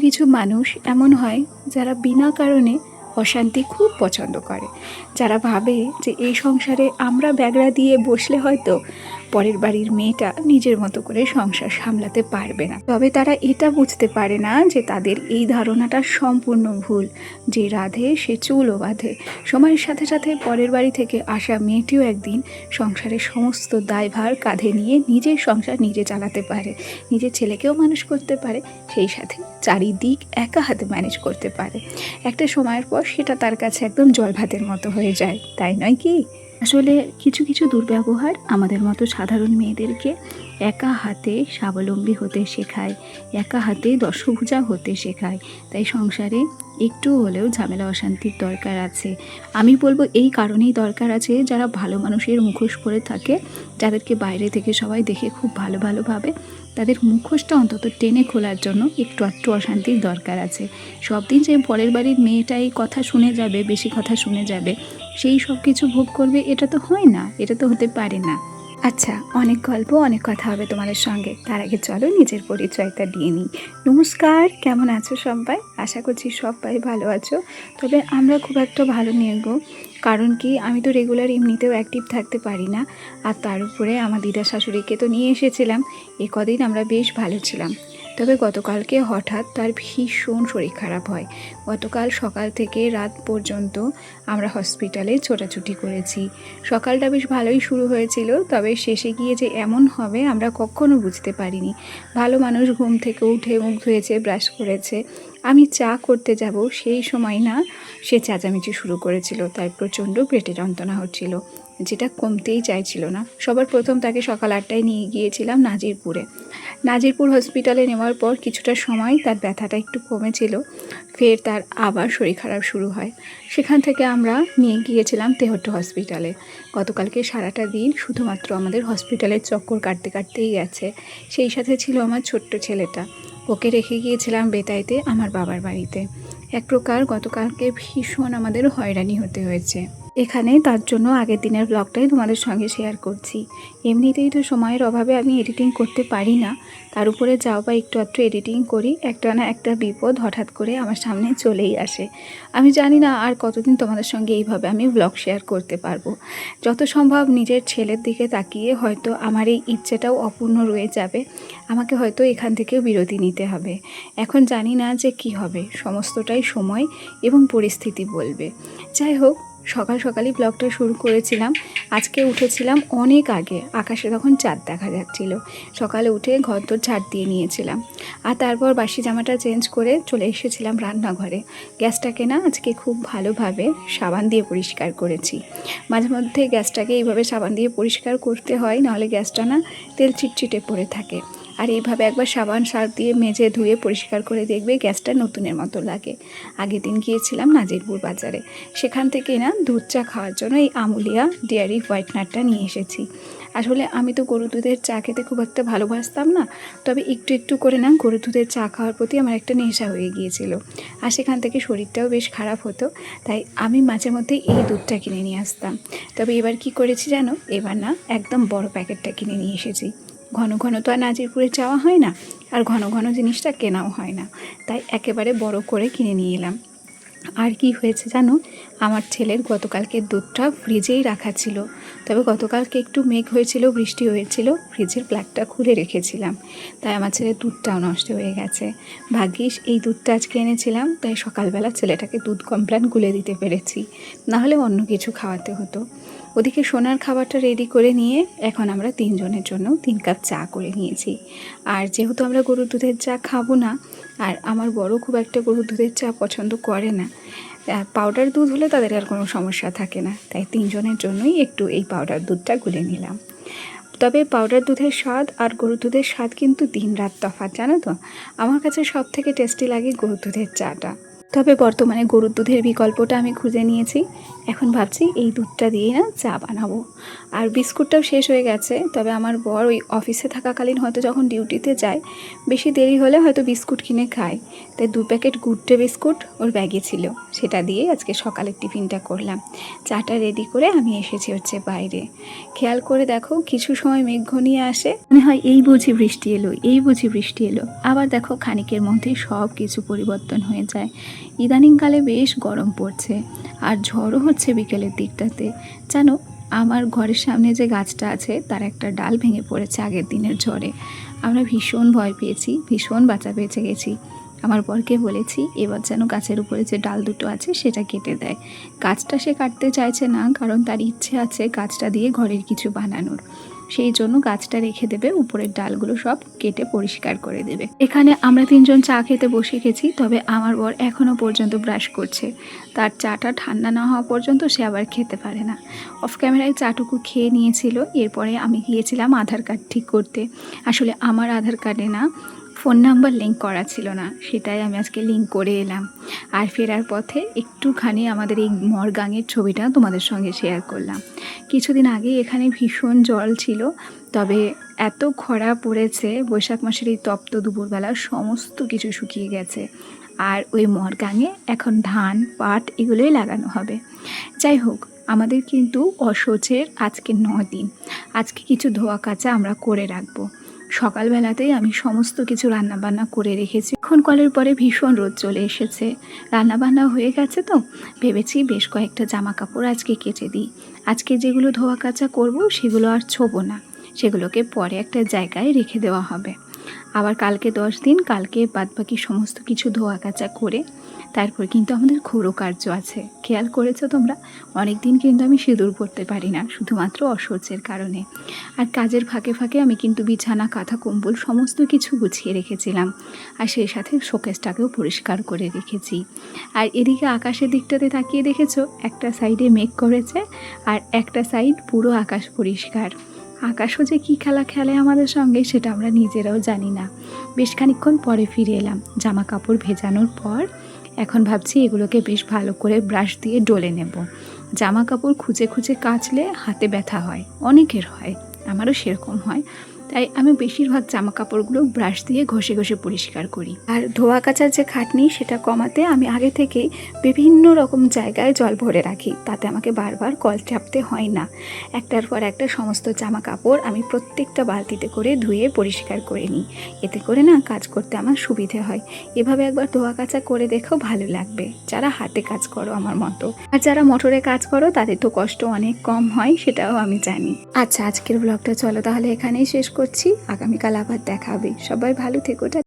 কিছু মানুষ এমন হয় যারা বিনা কারণে অশান্তি খুব পছন্দ করে, যারা ভাবে যে এই সংসারে আমরা ব্যাগড়া দিয়ে বসলে হয়তো পরের বাড়ির মেয়েটা নিজের মতো করে সংসার সামলাতে পারবে না। তবে তারা এটা বুঝতে পারে না যে তাদের এই ধারণাটা সম্পূর্ণ ভুল। যে রাধে সে চুলও বাঁধে। সময়ের সাথে সাথে পরের বাড়ি থেকে আসা মেয়েটিও একদিন সংসারের সমস্ত দায়ভার কাঁধে নিয়ে নিজের সংসার নিজে চালাতে পারে, নিজের ছেলেকেও মানুষ করতে পারে, সেই সাথে চারিদিক একা হাতে ম্যানেজ করতে পারে। একটা সময়ের পর সেটা তার কাছে একদম জল ভাতের মতো হয়ে যায়, তাই নয় কি? আসলে কিছু কিছু দুর্ব্যবহার আমাদের মতো সাধারণ মেয়েদেরকে একা হাতে স্বাবলম্বী হতে শেখায়, একা হাতে দশভুজা হতে শেখায়। তাই সংসারে একটু হলেও ঝামেলা অশান্তির দরকার আছে। আমি বলবো এই কারণেই দরকার আছে, যারা ভালো মানুষের মুখোশ পরে থাকে, যাদেরকে বাইরে থেকে সবাই দেখে খুব ভালো ভালোভাবে, তাদের মুখোশটা অন্তত টেনে খোলার জন্য একটু একটু অশান্তির দরকার আছে। সব দিন যে পরের বাড়ির মেয়েটাই কথা শুনে যাবে, বেশি কথা শুনে যাবে, সেই সব কিছু ভোগ করবে, এটা তো হয় না, এটা তো হতে পারে না। আচ্ছা, অনেক গল্প অনেক কথা হবে তোমাদের সঙ্গে, তার আগে চলো নিজের পরিচয়টা দিয়ে নিই। নমস্কার, কেমন আছো সবাই? আশা করছি সবাই ভালো আছো। তবে আমরা খুব একটা ভালো নেই গো। কারণ কি, আমি তো রেগুলার এমনিতেও অ্যাক্টিভ থাকতে পারি না, আর তার উপরে আমার দিদা শাশুড়িকে তো নিয়ে এসেছিলাম। এ কদিন আমরা বেশ ভালো ছিলাম। তবে গতকালকে হঠাৎ তার ভীষণ শরীর খারাপ হয়। গতকাল সকাল থেকে রাত পর্যন্ত আমরা হসপিটালে ছোটাছুটি করেছি। সকালটা বেশ ভালোই শুরু হয়েছিল, তবে শেষে গিয়ে যে এমন হবে আমরা কখনো বুঝতে পারিনি। ভালো মানুষ ঘুম থেকে উঠে মুখ ধুয়েছে, ব্রাশ করেছে, আমি চা করতে যাব সেই সময় না সে চেঁচামেচি শুরু করেছিল। তার প্রচণ্ড পেটে যন্ত্রণা হচ্ছিল, যেটা কমতেই চাইছিল না। সবার প্রথম তাকে সকাল 8টায় নিয়ে গিয়েছিলাম নাজিরপুর হসপিটালে নেওয়ার পর কিছুটা সময় তার ব্যথাটা একটু কমেছিল, ফের তার আবার শরীর খারাপ শুরু হয়। সেখান থেকে আমরা নিয়ে গিয়েছিলাম তেহট্ট হসপিটালে। গতকালকে সারাটা দিন শুধুমাত্র আমাদের হসপিটালের চক্কর কাটতে কাটতেই গেছে। সেই সাথে ছিল আমার ছোট্ট ছেলেটা, ওকে রেখে গিয়েছিলাম বেতাইতে আমার বাবার বাড়িতে। এক প্রকার গতকালকে ভীষণ আমাদের হয়রানি হতে হয়েছে। এখানে তার জন্য আগের দিনের ব্লগটাই তোমাদের সঙ্গে শেয়ার করছি। এমনিতেই তো সময়ের অভাবে আমি এডিটিং করতে পারি না, তার উপরে যাও বা একটু একটু এডিটিং করি, একটা না একটা বিপদ হঠাৎ করে আমার সামনে চলেই আসে। আমি জানি না আর কতদিন তোমাদের সঙ্গে এইভাবে আমি ব্লগ শেয়ার করতে পারবো। যত সম্ভব নিজের ছেলের দিকে তাকিয়ে হয়তো আমার এই ইচ্ছেটাও অপূর্ণ রয়ে যাবে, আমাকে হয়তো এখান থেকেও বিরতি নিতে হবে। এখন জানি না যে কি হবে, সমস্তটাই সময় এবং পরিস্থিতি বলবে। যাই হোক, সকাল সকালই ব্লগটা শুরু করেছিলাম। আজকে উঠেছিলাম অনেক আগে, আকাশে তখন চাঁদ দেখা যাচ্ছিল। সকালে উঠে ঘরদোর ঝাড় দিয়ে নিয়েছিলাম, আর তারপর বাসি জামাটা চেঞ্জ করে চলে এসেছিলাম রান্নাঘরে। গ্যাসটাকে না আজকে খুব ভালোভাবে সাবান দিয়ে পরিষ্কার করেছি। মাঝে মধ্যে গ্যাসটাকে এইভাবে সাবান দিয়ে পরিষ্কার করতে হয়, নাহলে গ্যাসটা না তেল চিটচিটে পড়ে থাকে। আর এইভাবে একবার সাবান সার্ফ দিয়ে মেজে ধুয়ে পরিষ্কার করে দেখবে গ্যাসটা নতুনের মতো লাগে। আগের দিন গিয়েছিলাম নাজিরপুর বাজারে, সেখান থেকে না দুধ চা খাওয়ার জন্য এই আমুলিয়া ডেয়ারি হোয়াইটনারটা নিয়ে এসেছি। আসলে আমি তো গরু দুধের চা খেতে খুব একটা ভালোবাসতাম না, তবে একটু একটু করে না গরু দুধের চা খাওয়ার প্রতি আমার একটা নেশা হয়ে গিয়েছিল, আর সেখান থেকে শরীরটাও বেশ খারাপ হতো। তাই আমি মাঝে মধ্যে এই দুধটা কিনে নিয়ে আসতাম। তবে এবার কি করেছি জানো, এবার না একদম বড় প্যাকেটটা কিনে নিয়ে এসেছি। ঘন ঘন তো আর নাজিরপুরে যাওয়া হয় না, আর ঘন ঘন জিনিসটা কেনাও হয় না, তাই একেবারে বড় করে কিনে নিয়ে এলাম। আর কি হয়েছে জানো, আমার ছেলের গতকালকের দুধটা ফ্রিজেই রাখা ছিল, তবে গতকালকে একটু মেঘ হয়েছিল, বৃষ্টি হয়েছিল, ফ্রিজের প্লাগটা খুলে রেখেছিলাম, তাই আমার ছেলের দুধটাও নষ্ট হয়ে গেছে। ভাগ্যিস এই দুধটা আজকে এনেছিলাম, তাই সকালবেলা ছেলেটাকে দুধ কমপ্লেন গুলে দিতে পেরেছি, নাহলে অন্য কিছু খাওয়াতে হতো। ওদিকে সোনার খাবারটা রেডি করে নিয়ে এখন আমরা 3 জনের জন্য 3 কাপ চা করে নিয়েছি। আর যেহেতু আমরা গরুর দুধের চা খাবো না, আর আমার বড় খুব একটা গরুর দুধের চা পছন্দ করে না, পাউডার দুধ হলে তাদের আর কোনো সমস্যা থাকে না, তাই 3 জনের জন্যই একটু এই পাউডার দুধটা গুলে নিলাম। তবে পাউডার দুধের স্বাদ আর গরুর দুধের স্বাদ কিন্তু দিন রাত তফাৎ, জানো তো। আমার কাছে সব থেকে টেস্টি লাগে গরুর দুধের চাটা। তবে বর্তমানে গরুর দুধের বিকল্পটা আমি খুঁজে নিয়েছি। এখন ভাবছি এই দুধটা দিয়ে না চা বানাবো। আর বিস্কুটটাও শেষ হয়ে গেছে, তবে আমার বর ওই অফিসে থাকাকালীন হয়তো যখন ডিউটিতে যায় বেশি দেরি হলে হয়তো বিস্কুট কিনে খায়, তাই 2 প্যাকেট গুড ডে বিস্কুট ওর ব্যাগে ছিল, সেটা দিয়ে আজকে সকালের টিফিনটা করলাম। চাটা রেডি করে আমি এসেছি হচ্ছে বাইরে। খেয়াল করে দেখো কিছু সময় মেঘ ঘনিয়ে আসে, মনে হয় এই বুঝি বৃষ্টি এলো, এই বুঝি বৃষ্টি এলো। আবার দেখো খানিকের মধ্যেই সব কিছু পরিবর্তন হয়ে যায়। ইদানিংকালে বেশ গরম পড়ছে আর ঝড়ও হচ্ছে বিকেলের দিকটাতে। জানো, আমার ঘরের সামনে যে গাছটা আছে তার একটা ডাল ভেঙে পড়েছে আগের দিনের ঝড়ে। আমরা ভীষণ ভয় পেয়েছি, ভীষণ বাঁচা বেঁচে গেছি। আমার বরকে বলেছি এবার যেন গাছের উপরে যে ডাল দুটো আছে সেটা কেটে দেয়। গাছটা সে কাটতে চাইছে না, কারণ তার ইচ্ছে আছে গাছটা দিয়ে ঘরের কিছু বানানোর। সেই জন্য গাছটা রেখে দেবে, উপরের ডালগুলো সব কেটে পরিষ্কার করে দেবে। এখানে আমরা 3 জন চা খেতে বসে গেছি, তবে আমার বর এখনও পর্যন্ত ব্রাশ করছে। তার চাটা ঠান্ডা না হওয়া পর্যন্ত সে আবার খেতে পারে না। অফ ক্যামেরায় চাটুকু খেয়ে নিয়েছিল। এরপরে আমি গিয়েছিলাম আধার কার্ড ঠিক করতে। আসলে আমার আধার কার্ডে না ফোন নাম্বার লিঙ্ক করা ছিল না, সেটাই আমি আজকে লিঙ্ক করে এলাম। আর ফেরার পথে একটুখানি আমাদের এই মরগাঙের ছবিটা তোমাদের সঙ্গে শেয়ার করলাম। কিছুদিন আগে এখানে ভীষণ জল ছিল, তবে এত খরা পড়েছে বৈশাখ মাসের এই তপ্ত দুপুরবেলা সমস্ত কিছু শুকিয়ে গেছে। আর ওই মরগাঙে এখন ধান পাট এগুলোই লাগানো হবে। যাই হোক, আমাদের কিন্তু অসহ্যের আজকে 9 দিন। আজকে কিছু ধোয়া কাচা আমরা করে রাখবো। সকালবেলাতেই আমি সমস্ত কিছু রান্নাবান্না করে রেখেছি। এখন কলের পরে ভীষণ রোদ চলে এসেছে, রান্নাবান্না হয়ে গেছে, তো ভেবেছি বেশ কয়েকটা জামা কাপড় আজকে কেচে দিই। আজকে যেগুলো ধোয়া কাচা করব সেগুলো আর ছোবো না, সেগুলোকে পরে একটা জায়গায় রেখে দেওয়া হবে। আবার কালকে 10 দিন, কালকে বাদবাকি সমস্ত কিছু ধোয়া কাচা করে তারপর কিন্তু আমাদের ঘোরও কার্য আছে। খেয়াল করেছো তোমরা, অনেক দিন কিন্তু আমি সিঁদুর পরতে পারি না, শুধুমাত্র অসহ্যের কারণে। আর কাজের ফাঁকে ফাঁকে আমি কিন্তু বিছানা কাঁথা কম্বল সমস্ত কিছু গুছিয়ে রেখেছিলাম, আর সেই সাথে শোকেসটাকেও পরিষ্কার করে রেখেছি। আর এদিকে আকাশের দিকটাতে তাকিয়ে দেখেছো, একটা সাইডে মেঘ করেছে আর একটা সাইড পুরো আকাশ পরিষ্কার। আকাশও যে কী খেলা খেলে আমাদের সঙ্গে সেটা আমরা নিজেরাও জানি না। বেশ খানিকক্ষণ পরে ফিরে এলাম জামা কাপড় ভেজানোর পর। এখন ভাবছি এগুলোকে বেশ ভালো করে ব্রাশ দিয়ে ডলে নেব। জামা কাপড় খুঁজে খুঁজে কাচলে হাতে ব্যথা হয়, অনেকের হয়, আমারও সেরকম হয়। তাই আমি বেশিরভাগ জামা কাপড়গুলো ব্রাশ দিয়ে ঘষে ঘষে পরিষ্কার করি। আর ধোয়া কাচার যে খাটনি সেটা কমাতে আমি আগে থেকেই বিভিন্ন রকম জায়গায় জল ভরে রাখি, তাতে আমাকে বারবার কল চাপতে হয় না। একটার পর একটা সমস্ত জামা কাপড় আমি প্রত্যেকটা বালতিতে করে ধুয়ে পরিষ্কার করে নিই। এতে করে না কাজ করতে আমার সুবিধে হয়। এভাবে একবার ধোয়া কাচা করে দেখো, ভালো লাগবে যারা হাতে কাজ করো আমার মতো। আর যারা মোটরে কাজ করো তাদের তো কষ্ট অনেক কম হয়, সেটাও আমি জানি। আচ্ছা, আজকের ব্লগটা চলো তাহলে এখানেই শেষ করছি। আগামীকাল আবার দেখা হবে। সবাই ভালো থেকো।